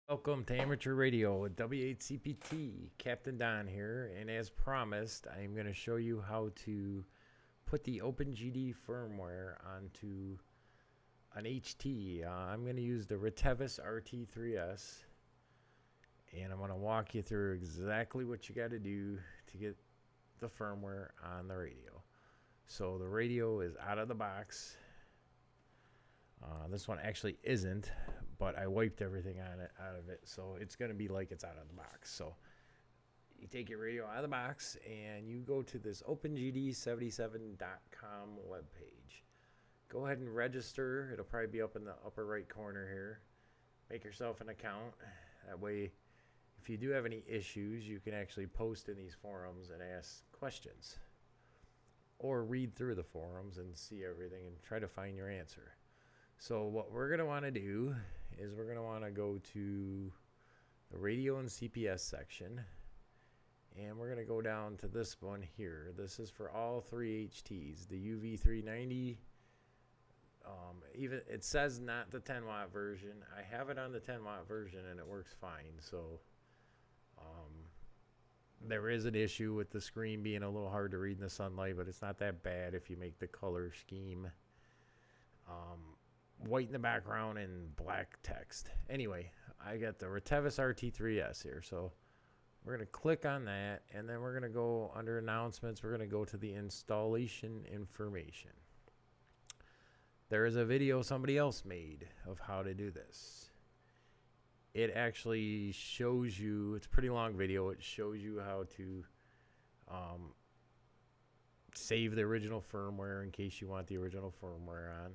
Welcome to Amateur Radio with W8CPT. Captain Don here, and as promised, I am going to show you how to put the OpenGD firmware onto an HT. I'm going to use the Retevis RT3S, and I'm going to walk you through exactly what you got to do to get the firmware on the radio. So the radio is out of the box. This one actually isn't, but I wiped everything on it out of it, so it's going to be like it's out of the box. So you take your radio out of the box and you go to this OpenGD77.com webpage. Go ahead and register. It'll probably be up in the upper right corner here. Make yourself an account. That way, if you do have any issues, you can actually post in these forums and ask questions, or read through the forums and see everything and try to find your answer. So what we're going to want to do is we're going to want to go to the radio and CPS section, and we're going to go down to this one here. This is for all three HTs, the UV390. Even it says not the 10 watt version. I have it on the 10 watt version and it works fine. So there is an issue with the screen being a little hard to read in the sunlight, but it's not that bad if you make the color scheme white in the background and black text. Anyway, I got the Retevis RT3S here, so we're going to click on that, and then we're going to go under announcements. We're going to go to the installation information. There is a video somebody else made of how to do this. It actually shows you, it's a pretty long video, it shows you how to save the original firmware in case you want the original firmware on.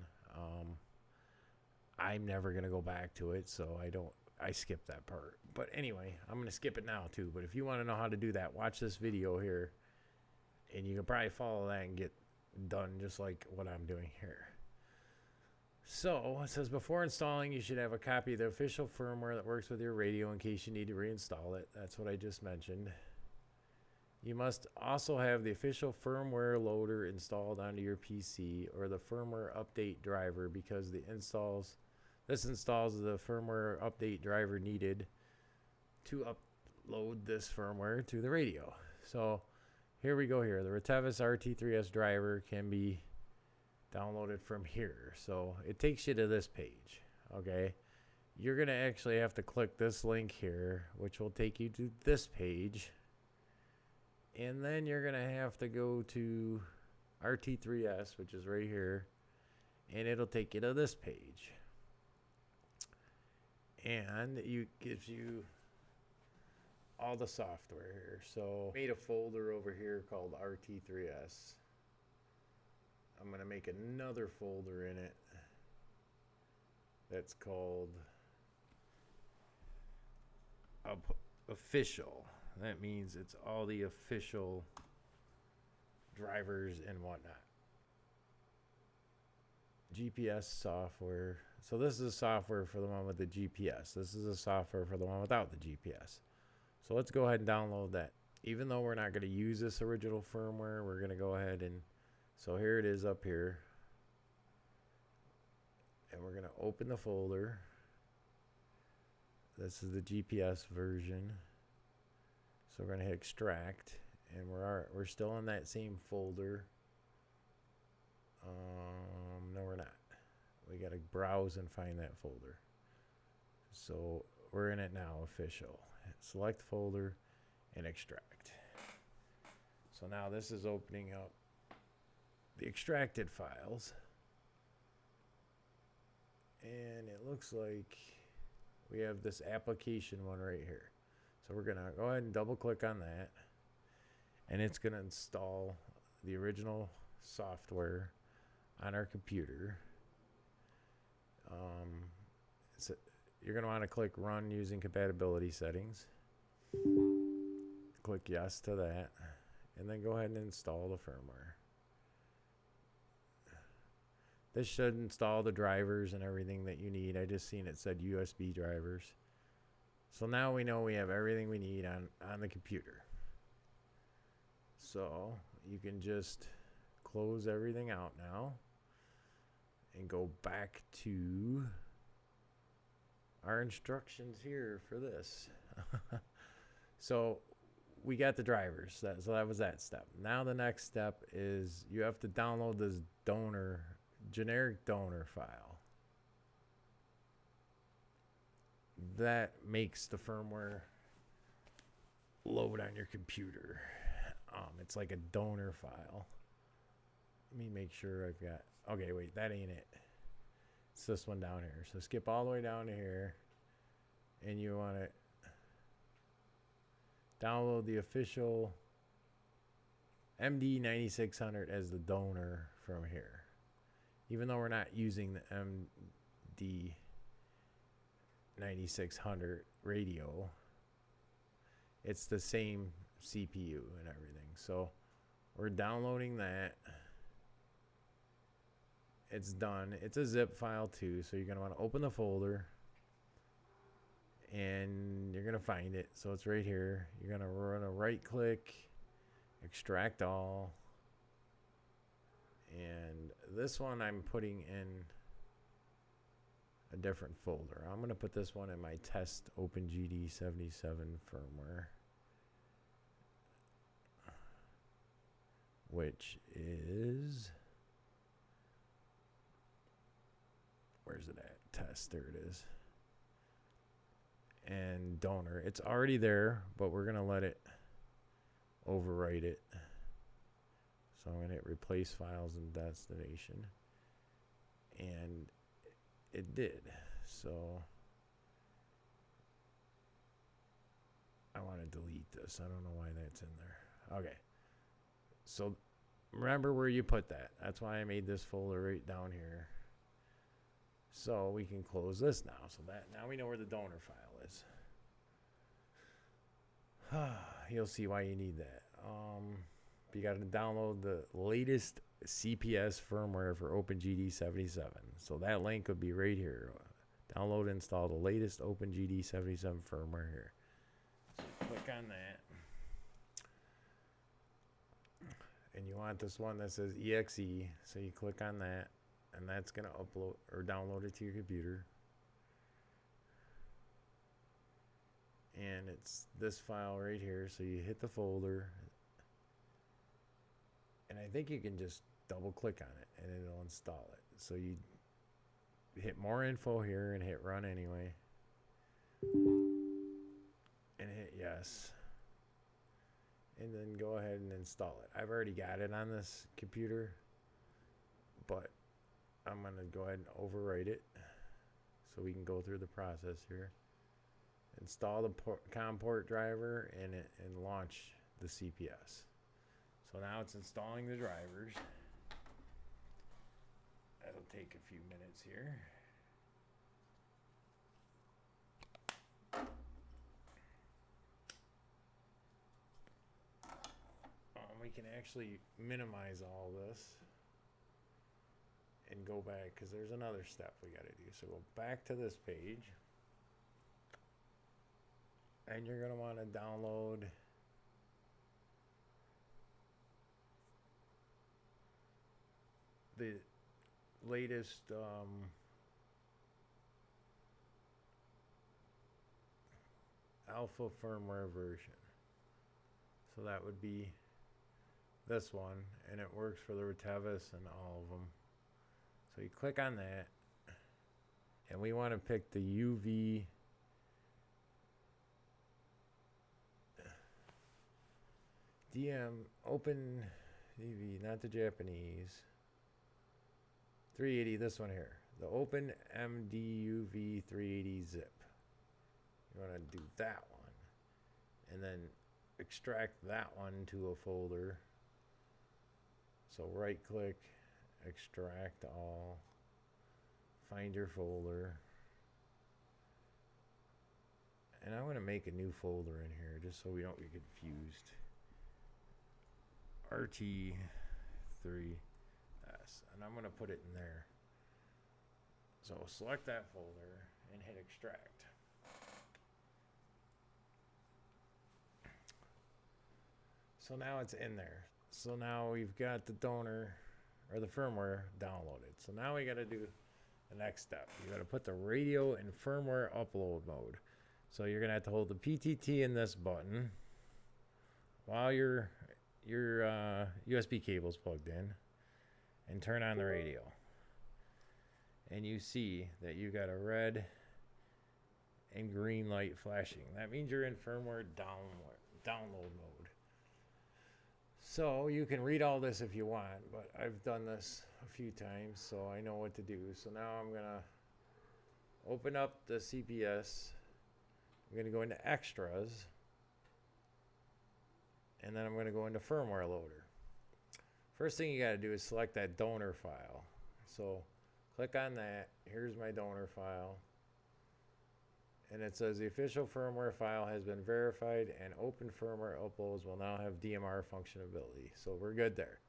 I'm never going to go back to it, so I skipped that part. But anyway, I'm going to skip it now too. But if you want to know how to do that, watch this video here, and you can probably follow that and get done just like what I'm doing here. So it says before installing, you should have a copy of the official firmware that works with your radio in case you need to reinstall it. That's what I just mentioned. You must also have the official firmware loader installed onto your PC or the firmware update driver, because this installs the firmware update driver needed to upload this firmware to the radio. So here we go here. The Retevis RT3S driver can be downloaded from here. So it takes you to this page. Okay. You're going to actually have to click this link here, which will take you to this page. And then you're going to have to go to RT3S, which is right here, and it'll take you to this page. And it gives you all the software here. So I made a folder over here called RT3S. I'm going to make another folder in it that's called official. That means it's all the official drivers and whatnot. GPS software. So this is software for the one with the GPS. This is a software for the one without the GPS. So let's go ahead and download that. Even though we're not going to use this original firmware, we're going to go ahead and, so here it is up here. And we're going to open the folder. This is the GPS version. So we're going to hit extract, and we're still in that same folder. No, we're not. We got to browse and find that folder. So we're in it now, official. Select folder and extract. So now this is opening up the extracted files. And it looks like we have this application one right here. So we're going to go ahead and double click on that, and it's going to install the original software on our computer. So you're going to want to click run using compatibility settings. Click yes to that, and then go ahead and install the firmware. This should install the drivers and everything that you need. I just seen it said USB drivers. So now we know we have everything we need on the computer. So you can just close everything out now and go back to our instructions here for this. So we got the drivers. So that was that step. Now the next step is you have to download this generic donor file. That makes the firmware load on your computer. It's like a donor file. Let me make sure I've got, okay, wait, that ain't it. It's this one down here. So skip all the way down to here, and you want to download the official MD9600 as the donor from here. Even though we're not using the MD9600 radio, it's the same CPU and everything. So we're downloading that. It's done. It's a zip file too, so you're going to want to open the folder and you're going to find it. So it's right here. You're going to run a right click, extract all, and this one I'm putting in a different folder. I'm going to put this one in my test OpenGD77 firmware, which is, where's it at? Test, there it is. And donor, it's already there, but we're gonna let it overwrite it. So I'm gonna hit replace files and destination, and it did. So I want to delete this. I don't know why that's in there. Okay, so remember where you put that. That's why I made this folder right down here. So we can close this now. So that now we know where the donor file is. You'll see why you need that. You got to download the latest CPS firmware for OpenGD77. So that link would be right here. Download and install the latest OpenGD77 firmware here. So click on that. And you want this one that says EXE. So you click on that. And that's going to upload or download it to your computer. And it's this file right here. So you hit the folder. And I think you can just double click on it and it'll install it. So you hit more info here and hit run anyway. And hit yes. And then go ahead and install it. I've already got it on this computer, but I'm going to go ahead and overwrite it so we can go through the process here. Install the COM port driver and launch the CPS. So now it's installing the drivers. That'll take a few minutes here. We can actually minimize all this and go back, because there's another step we got to do. So go back to this page, and you're going to want to download the latest alpha firmware version. So that would be this one, and it works for the Retevis and all of them. So you click on that, and we want to pick the UV OpenGD, not the Japanese. 380, this one here, the OpenGD UV390 zip. You want to do that one, and then extract that one to a folder. So right click, extract all, find your folder, and I'm going to make a new folder in here just so we don't get confused. RT3S, and I'm going to put it in there. So select that folder and hit extract. So now it's in there. So now we've got the donor or the firmware downloaded. So now we got to do the next step. You got to put the radio in firmware upload mode. So you're gonna have to hold the PTT in this button while your USB cable's plugged in, and turn on the radio. And you see that you got a red and green light flashing. That means you're in firmware download mode. So you can read all this if you want, but I've done this a few times, so I know what to do. So now I'm gonna open up the CPS. I'm gonna go into extras, and then I'm gonna go into firmware loader. First thing you gotta do is select that donor file. So click on that. Here's my donor file. And it says the official firmware file has been verified and open firmware uploads will now have DMR functionality. So we're good there.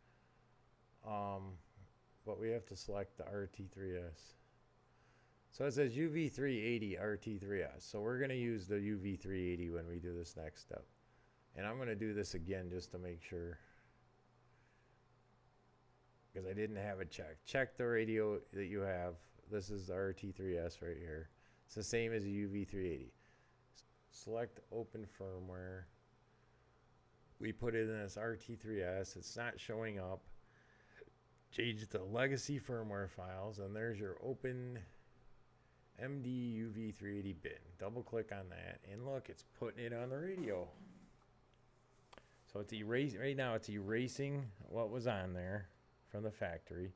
But we have to select the RT3S. So it says UV390 RT3S. So we're going to use the UV390 when we do this next step. And I'm going to do this again just to make sure, because I didn't have it checked. Check the radio that you have. This is the RT3S right here. It's the same as the UV390. Select open firmware. We put it in this RT3S. It's not showing up. Change the legacy firmware files, and there's your open MD UV390 bin. Double click on that, and look, it's putting it on the radio. So it's right now it's erasing what was on there from the factory,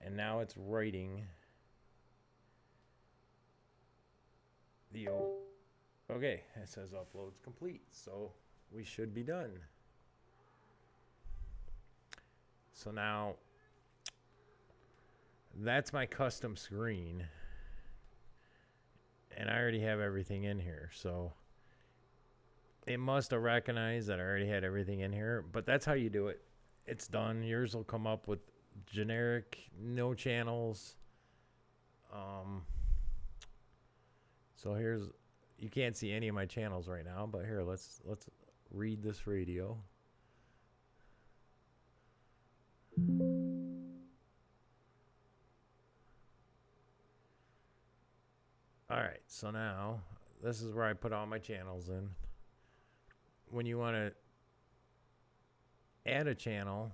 and now it's writing the okay, it says uploads complete, so we should be done. So now that's my custom screen, and I already have everything in here, so it must have recognized that I already had everything in here. But that's how you do it. It's done. Yours will come up with generic, no channels. So here's, you can't see any of my channels right now, but here, let's read this radio. All right, so now this is where I put all my channels in. When you want to add a channel,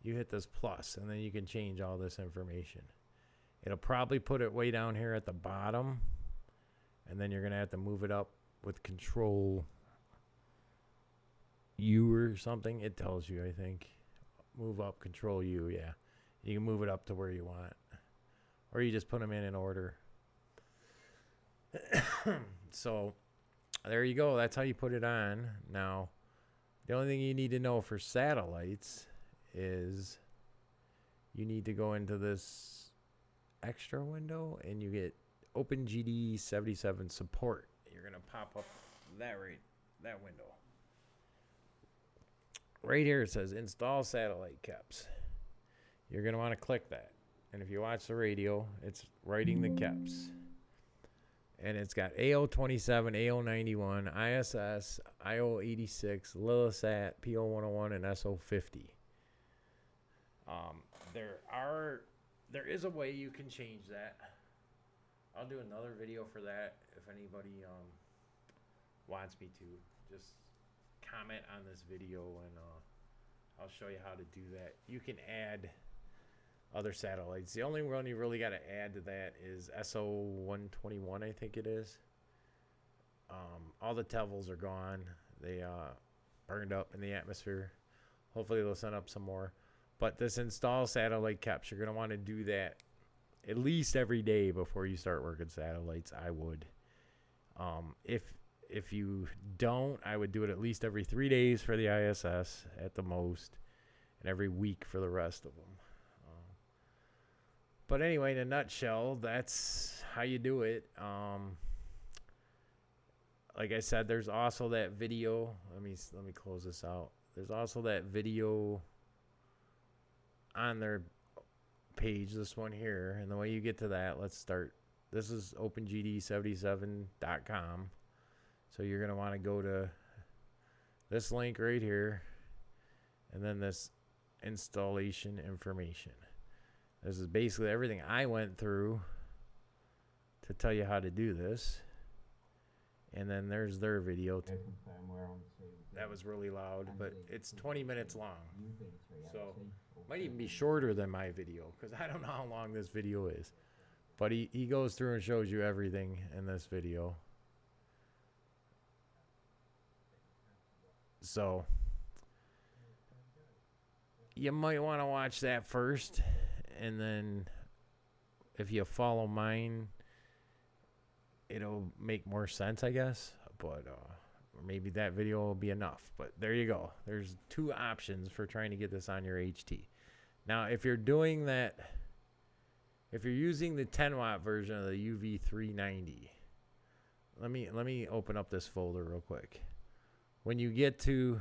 you hit this plus, and then you can change all this information. It'll probably put it way down here at the bottom, and then you're going to have to move it up with Control U or something. It tells you, I think. Move up, Control U, yeah. You can move it up to where you want. Or you just put them in order. So, there you go. That's how you put it on. Now, the only thing you need to know for satellites is you need to go into this extra window, and you get OpenGD77 support. You're going to pop up that window. Right here it says install satellite caps. You're going to want to click that. And if you watch the radio, it's writing the caps. And it's got AO27, AO91, ISS, IO86, Lilithsat, PO101, and SO50. There is a way you can change that. I'll do another video for that if anybody wants me to. Just comment on this video, and I'll show you how to do that. You can add other satellites. The only one you really got to add to that is SO121, I think it is. All the Tevils are gone. They burned up in the atmosphere. Hopefully they'll send up some more. But this install satellite caps, you're going to want to do that at least every day before you start working satellites. I would. If you don't, I would do it at least every 3 days for the ISS at the most, and every week for the rest of them. But anyway, in a nutshell, that's how you do it. Like I said, there's also that video. Let me close this out. There's also that video on their page, this one here. And the way you get to that, let's start. This is OpenGD77.com. So you're going to want to go to this link right here, and then this installation information. This is basically everything I went through to tell you how to do this. And then there's their video. That was really loud, but it's 20 minutes long. So it might even be shorter than my video, because I don't know how long this video is. But he goes through and shows you everything in this video. So you might want to watch that first, and then if you follow mine, it'll make more sense, I guess. But maybe that video will be enough. But there you go. There's two options for trying to get this on your HT. Now, if you're doing that, if you're using the 10-watt version of the UV390, let me open up this folder real quick. When you get to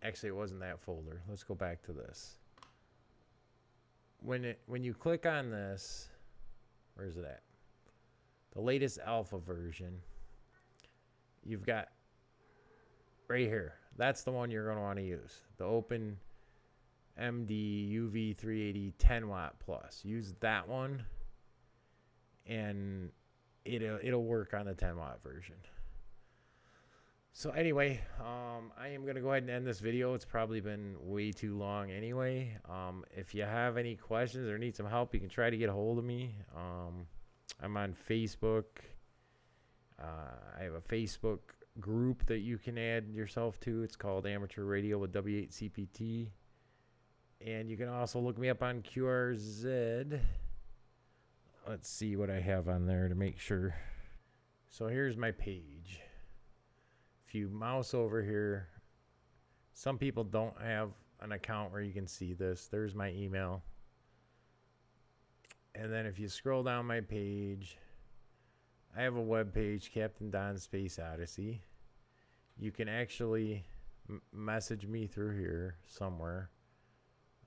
actually, it wasn't that folder. Let's go back to this. When you click on this, where is it at? The latest alpha version. You've got right here. That's the one you're going to want to use. The OpenGD UV390 10-watt plus. Use that one, and it'll work on the 10-watt version. So anyway, I am going to go ahead and end this video. It's probably been way too long anyway. If you have any questions or need some help, you can try to get a hold of me. I'm on Facebook. I have a Facebook group that you can add yourself to. It's called Amateur Radio with W8CPT. And you can also look me up on QRZ. Let's see what I have on there to make sure. So here's my page. If you mouse over here, some people don't have an account where you can see this. There's my email. And then if you scroll down my page, I have a web page, Captain Don Space Odyssey. You can actually message me through here somewhere.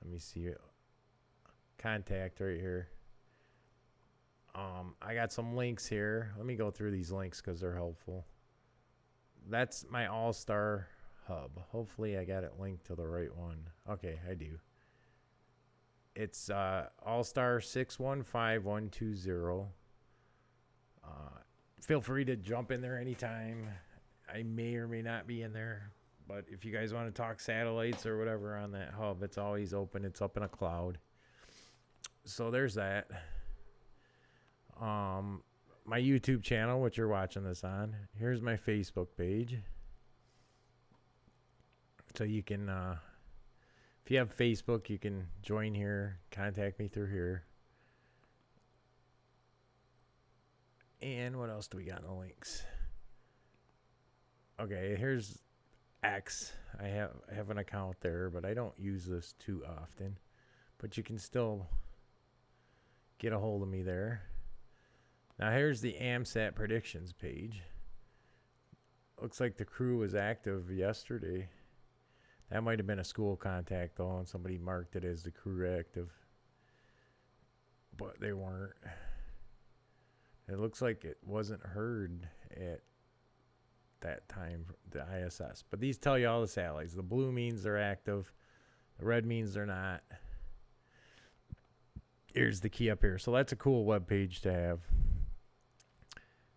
Let me see. Contact right here. I got some links here. Let me go through these links because they're helpful. That's my All-Star hub. Hopefully I got it linked to the right one. Okay, I do. It's All-Star 615120. Feel free to jump in there anytime. I may or may not be in there. But if you guys want to talk satellites or whatever on that hub, it's always open. It's up in a cloud. So there's that. My YouTube channel, which you're watching this on. Here's my Facebook page. So you can, if you have Facebook, you can join here, contact me through here. And what else do we got in the links? Okay, here's X. I have an account there, but I don't use this too often. But you can still get a hold of me there. Now here's the AMSAT predictions page. Looks like the crew was active yesterday. That might have been a school contact though, and somebody marked it as the crew active. But they weren't. It looks like it wasn't heard at that time, the ISS. But these tell you all the satellites. The blue means they're active. The red means they're not. Here's the key up here. So that's a cool web page to have.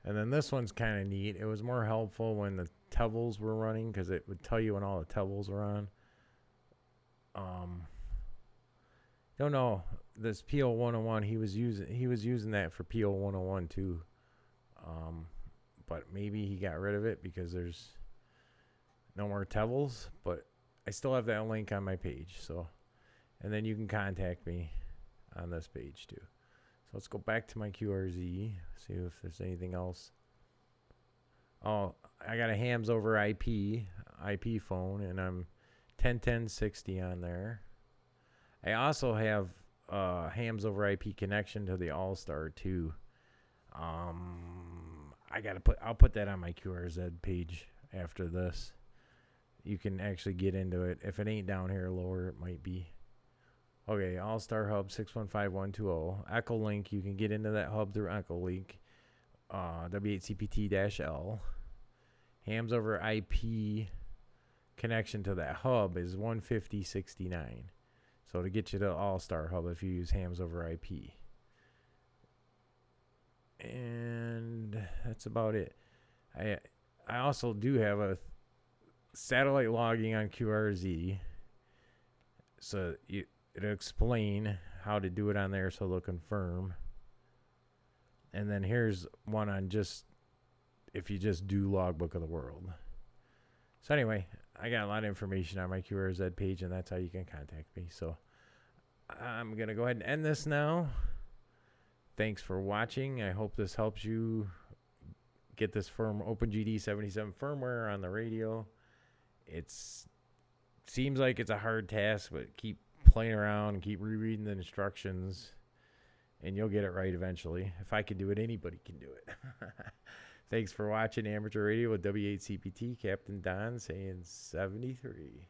And then this one's kind of neat. It was more helpful when the tevels were running because it would tell you when all the tevels were on. Don't know. This PO101, he was using that for PO101 too. But maybe he got rid of it because there's no more tevels. But I still have that link on my page. So, and then you can contact me on this page too. So let's go back to my QRZ, see if there's anything else. Oh, I got a hams over IP phone, and I'm 101060 on there. I also have hams over IP connection to the All-Star too. I'll put that on my QRZ page after this. You can actually get into it. If it ain't down here lower, it might be. Okay, All-Star Hub 615120. Echolink, you can get into that hub through Echolink. W8CPT-L. Hams over IP connection to that hub is 150.69. So to get you to All-Star Hub if you use hams over IP. And that's about it. I also do have a satellite logging on QRZ. So it'll explain how to do it on there, so they'll confirm. And then here's one on just if you just do Logbook of the World. So anyway, I got a lot of information on my QRZ page, and that's how you can contact me. So I'm going to go ahead and end this now. Thanks for watching. I hope this helps you get this OpenGD77 firmware on the radio. Seems like it's a hard task, but keep playing around and keep rereading the instructions, and you'll get it right eventually. If I can do it, anybody can do it. Thanks for watching Amateur Radio with W8CPT. Captain Don saying 73.